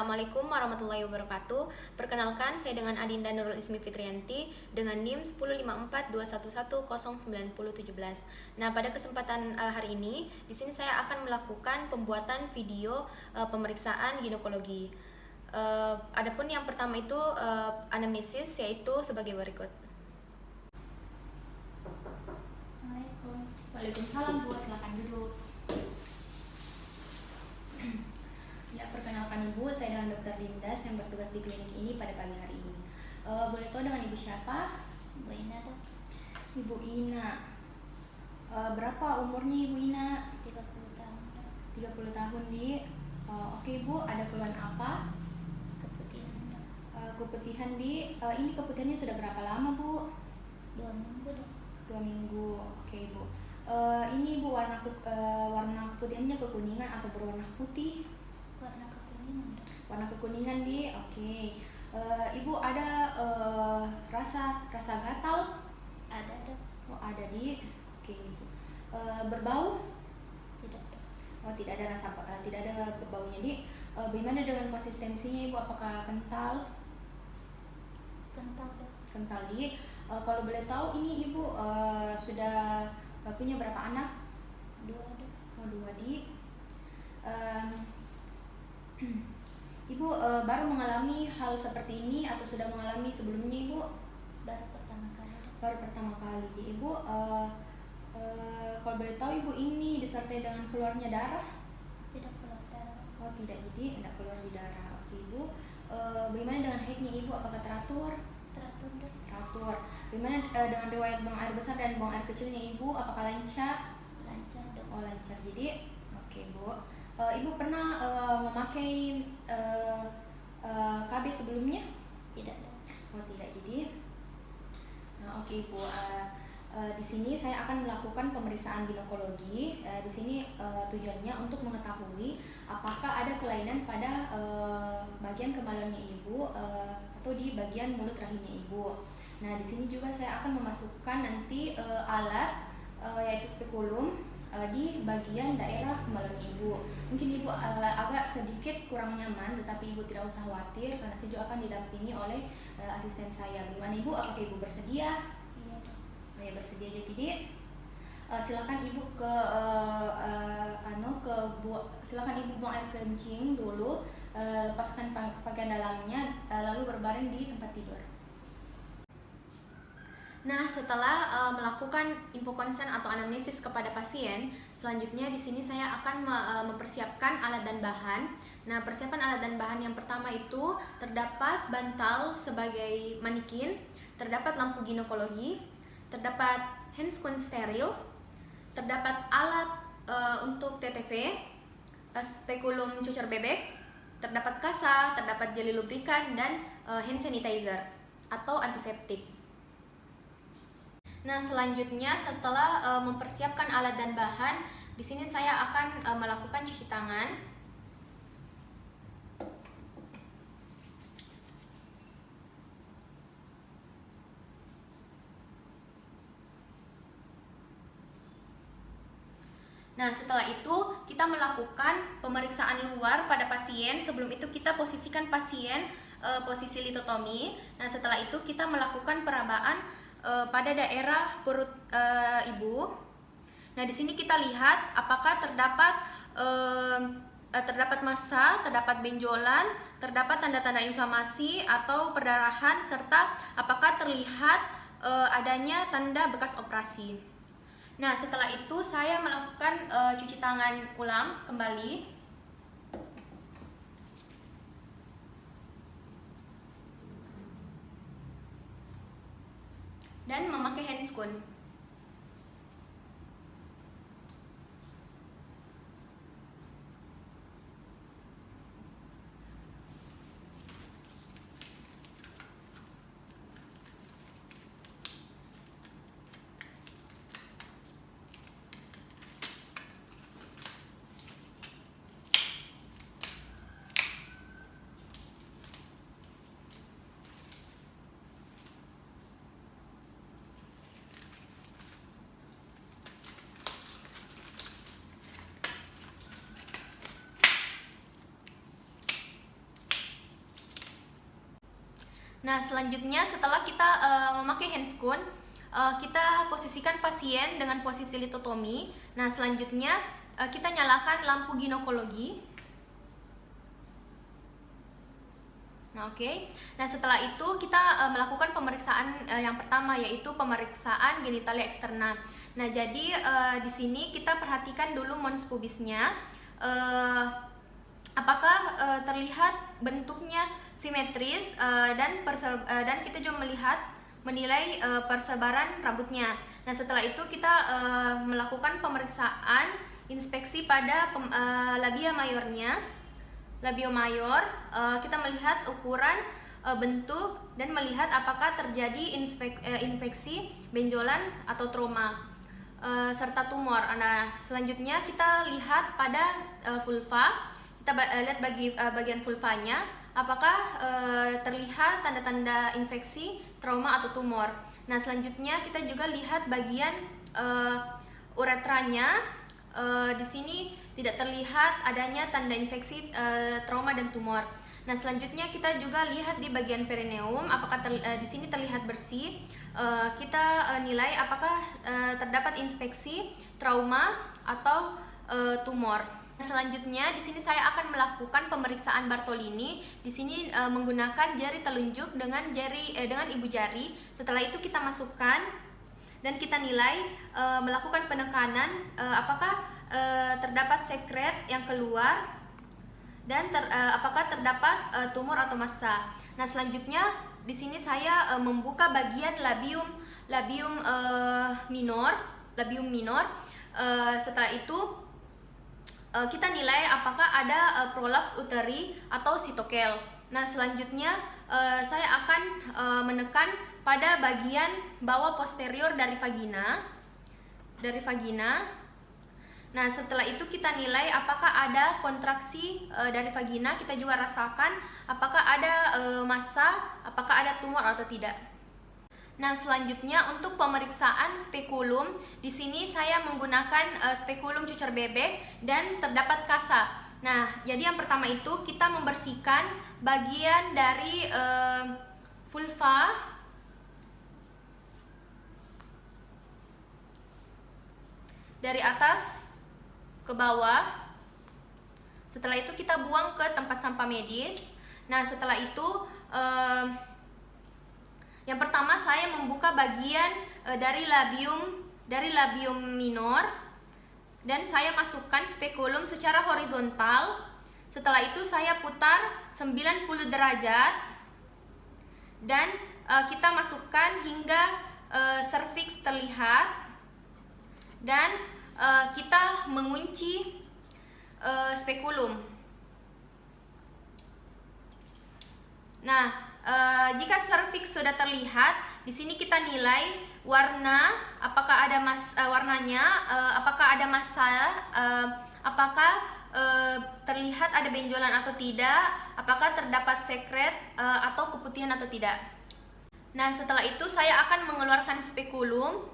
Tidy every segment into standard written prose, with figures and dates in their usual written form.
Assalamualaikum warahmatullahi wabarakatuh. Perkenalkan, saya dengan Adinda Nurul Ismi Fitrianti dengan NIM 1054211091017. Nah, pada kesempatan hari ini, di sini saya akan melakukan pembuatan video pemeriksaan ginekologi. Adapun yang pertama itu anamnesis, yaitu sebagai berikut. Assalamualaikum. Waalaikumsalam Bu, silakan duduk. Ya, perkenalkan Ibu, saya dengan Dr. Dinda yang bertugas di klinik ini pada pagi hari ini. Boleh tahu dengan Ibu siapa? Bu Ina dok. Ibu Ina. Berapa umurnya Ibu Ina? 30 tahun dok. 30 tahun di. Oke Ibu, ada keluhan apa? Keputihan dok. Keputihan di. Ini keputihannya sudah berapa lama Bu? 2 minggu dok. 2 minggu. Oke Ibu. Ini Ibu warna keputihannya kekuningan atau berwarna putih? Warna kekuningan dok. Warna kekuningan di. Oke. Ibu ada rasa gatal? Ada dok. Oh, ada di. Oke Ibu. Berbau? Tidak dok. Oh, tidak ada tidak ada berbaunya di. Bagaimana dengan konsistensinya Ibu? Apakah kental? Kental dok. Kental di. Kalau boleh tahu ini Ibu sudah punya berapa anak? 2 dok. Oh, 2 di. Ibu baru mengalami hal seperti ini atau sudah mengalami sebelumnya Ibu? Baru pertama kali dok. Baru pertama kali. Ibu kalau boleh tahu Ibu ini disertai dengan keluarnya darah? Tidak keluar darah. Oh, tidak, jadi tidak keluar di darah. Oke Ibu. Bagaimana dengan haidnya Ibu? Apakah teratur? Teratur dok. Teratur. Bagaimana dengan riwayat buang air besar dan buang air kecilnya Ibu? Apakah lancar? Lancar dok. Oh, lancar. Jadi, oke Bu. Ibu pernah memakai KB sebelumnya? Tidak dok. Oh, tidak. Jadi, nah, oke Ibu. Di sini saya akan melakukan pemeriksaan ginekologi. Di sini tujuannya untuk mengetahui apakah ada kelainan pada bagian kemaluannya Ibu atau di bagian mulut rahimnya Ibu. Nah, di sini juga saya akan memasukkan nanti alat yaitu spekulum di bagian daerah kemaluannya Ibu. Mungkin Ibu agak sedikit kurang nyaman, tetapi Ibu tidak usah khawatir karena saya juga akan didampingi oleh asisten saya. Gimana Ibu? Apakah Ibu bersedia? Iya dok. Ya, bersedia. Jadi silakan Ibu silakan Ibu buang air kencing dulu, lepaskan pakaian dalamnya, lalu berbaring di tempat tidur. Nah, setelah melakukan info konsen atau anamnesis kepada pasien, selanjutnya di sini saya akan mempersiapkan alat dan bahan. Nah, persiapan alat dan bahan yang pertama itu terdapat bantal sebagai manikin, terdapat lampu ginekologi, terdapat handscone steril, terdapat alat untuk TTV, spekulum cucur bebek, terdapat kasa, terdapat jeli lubrikan, dan hand sanitizer atau antiseptik. Nah, selanjutnya setelah mempersiapkan alat dan bahan, di sini saya akan melakukan cuci tangan. Nah, setelah itu kita melakukan pemeriksaan luar pada pasien. Sebelum itu kita posisikan pasien posisi litotomi. Nah, setelah itu kita melakukan perabaan pada daerah perut Ibu. Nah, di sini kita lihat apakah terdapat massa, terdapat benjolan, terdapat tanda-tanda inflamasi atau perdarahan, serta apakah terlihat adanya tanda bekas operasi. Nah, setelah itu saya melakukan cuci tangan ulang kembali. Dan memakai handscone. Nah, selanjutnya setelah kita memakai handscoon, kita posisikan pasien dengan posisi litotomi. Nah, selanjutnya kita nyalakan lampu ginekologi. Nah, oke. Nah, setelah itu kita melakukan pemeriksaan yang pertama, yaitu pemeriksaan genitalia eksterna. Nah, jadi di sini kita perhatikan dulu mons pubisnya. Apakah terlihat bentuknya simetris dan kita juga menilai persebaran rambutnya. Nah, setelah itu kita melakukan pemeriksaan inspeksi pada labia mayornya. Labio mayor, kita melihat ukuran, bentuk, dan melihat apakah terjadi infeksi, benjolan, atau trauma, serta tumor. Nah, selanjutnya kita lihat pada vulva. Kita lihat bagian vulvanya, apakah terlihat tanda-tanda infeksi, trauma, atau tumor. Nah, selanjutnya kita juga lihat bagian uretranya. Di sini tidak terlihat adanya tanda infeksi, trauma, dan tumor. Nah, selanjutnya kita juga lihat di bagian perineum, apakah di sini terlihat bersih. Kita nilai apakah terdapat infeksi, trauma, atau tumor. Selanjutnya di sini saya akan melakukan pemeriksaan Bartolini. Di sini menggunakan jari telunjuk dengan ibu jari. Setelah itu kita masukkan dan kita nilai, melakukan penekanan, apakah terdapat sekret yang keluar dan apakah terdapat tumor atau massa. Nah, selanjutnya di sini saya membuka bagian labium minor. Setelah itu kita nilai apakah ada prolaps uteri atau sitokel. Nah, selanjutnya saya akan menekan pada bagian bawah posterior dari vagina. Nah, setelah itu kita nilai apakah ada kontraksi dari vagina. Kita juga rasakan apakah ada massa, apakah ada tumor atau tidak. Nah, selanjutnya untuk pemeriksaan spekulum, di sini saya menggunakan spekulum cucur bebek dan terdapat kasa. Nah, jadi yang pertama itu kita membersihkan bagian dari vulva dari atas ke bawah. Setelah itu kita buang ke tempat sampah medis. Nah, setelah itu yang pertama saya membuka bagian dari labium minor dan saya masukkan spekulum secara horizontal. Setelah itu saya putar 90 derajat dan kita masukkan hingga serviks terlihat dan kita mengunci spekulum. Nah, jika serviks sudah terlihat, di sini kita nilai warna, apakah ada warnanya, apakah ada massa, apakah terlihat ada benjolan atau tidak, apakah terdapat sekret atau keputihan atau tidak. Nah, setelah itu saya akan mengeluarkan spekulum.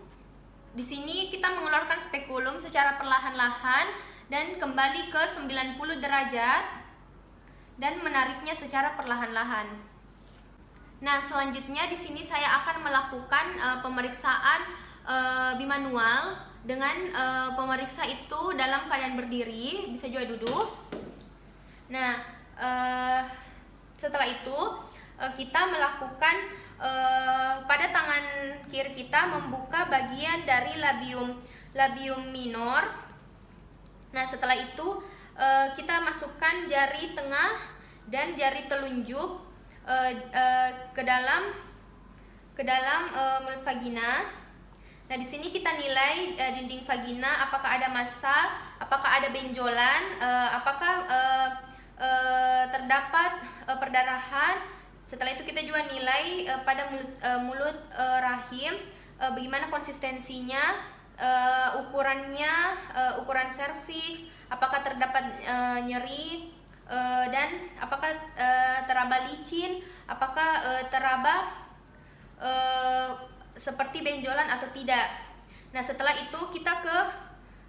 Di sini kita mengeluarkan spekulum secara perlahan-lahan dan kembali ke 90 derajat dan menariknya secara perlahan-lahan. Nah, selanjutnya di sini saya akan melakukan pemeriksaan bimanual dengan pemeriksa itu dalam keadaan berdiri, bisa juga duduk. Nah, setelah itu kita melakukan pada tangan kiri kita membuka bagian dari labium minor. Nah, setelah itu kita masukkan jari tengah dan jari telunjuk ke dalam mulut vagina. Nah, di sini kita nilai dinding vagina apakah ada massa, apakah ada benjolan, apakah terdapat perdarahan. Setelah itu kita juga nilai pada mulut rahim, bagaimana konsistensinya, ukurannya, ukuran serviks, apakah terdapat nyeri, dan apakah teraba licin, apakah teraba seperti benjolan atau tidak. Nah, setelah itu kita ke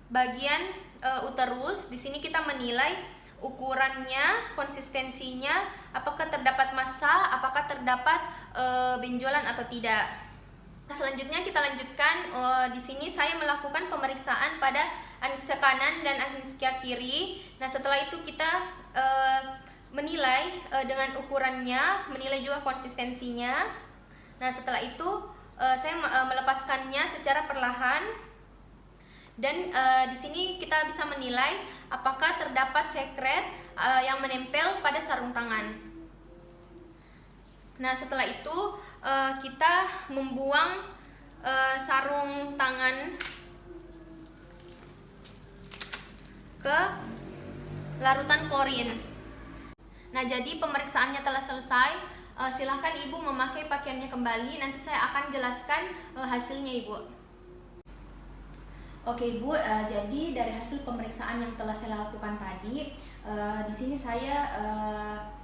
bagian uterus. Di sini kita menilai ukurannya, konsistensinya, apakah terdapat massa, apakah terdapat benjolan atau tidak. Selanjutnya kita lanjutkan. Di sini saya melakukan pemeriksaan pada anexa kanan dan anexa kiri. Nah, setelah itu kita menilai dengan ukurannya, menilai juga konsistensinya. Nah, setelah itu saya melepaskannya secara perlahan. Dan di sini kita bisa menilai apakah terdapat sekret yang menempel pada sarung tangan. Nah, setelah itu kita membuang sarung tangan ke larutan klorin. Nah, jadi pemeriksaannya telah selesai. Silahkan Ibu memakai pakaiannya kembali. Nanti saya akan jelaskan hasilnya, Ibu. Oke, Ibu, jadi dari hasil pemeriksaan yang telah saya lakukan tadi, di sini saya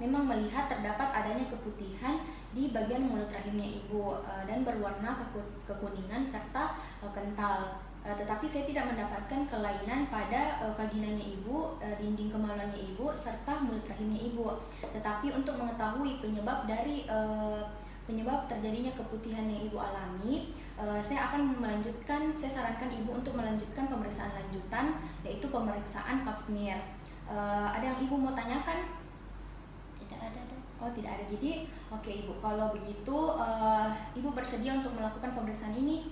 memang melihat terdapat adanya keputihan di bagian mulut rahimnya Ibu dan berwarna kekuningan serta kental. Tetapi saya tidak mendapatkan kelainan pada vaginanya Ibu, dinding kemaluannya Ibu, serta mulut rahimnya Ibu. Tetapi untuk mengetahui penyebab dari penyebab terjadinya keputihan yang Ibu alami, saya sarankan Ibu untuk melanjutkan pemeriksaan lanjutan, yaitu pemeriksaan pap smear. Ada yang Ibu mau tanyakan? Tidak ada, Dok. Oh, tidak ada. Jadi, oke Ibu, kalau begitu Ibu bersedia untuk melakukan pemeriksaan ini?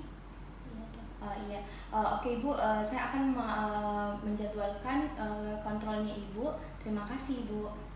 Iya, Dok. Iya. Oke Ibu, saya akan menjadwalkan kontrolnya Ibu. Terima kasih Ibu.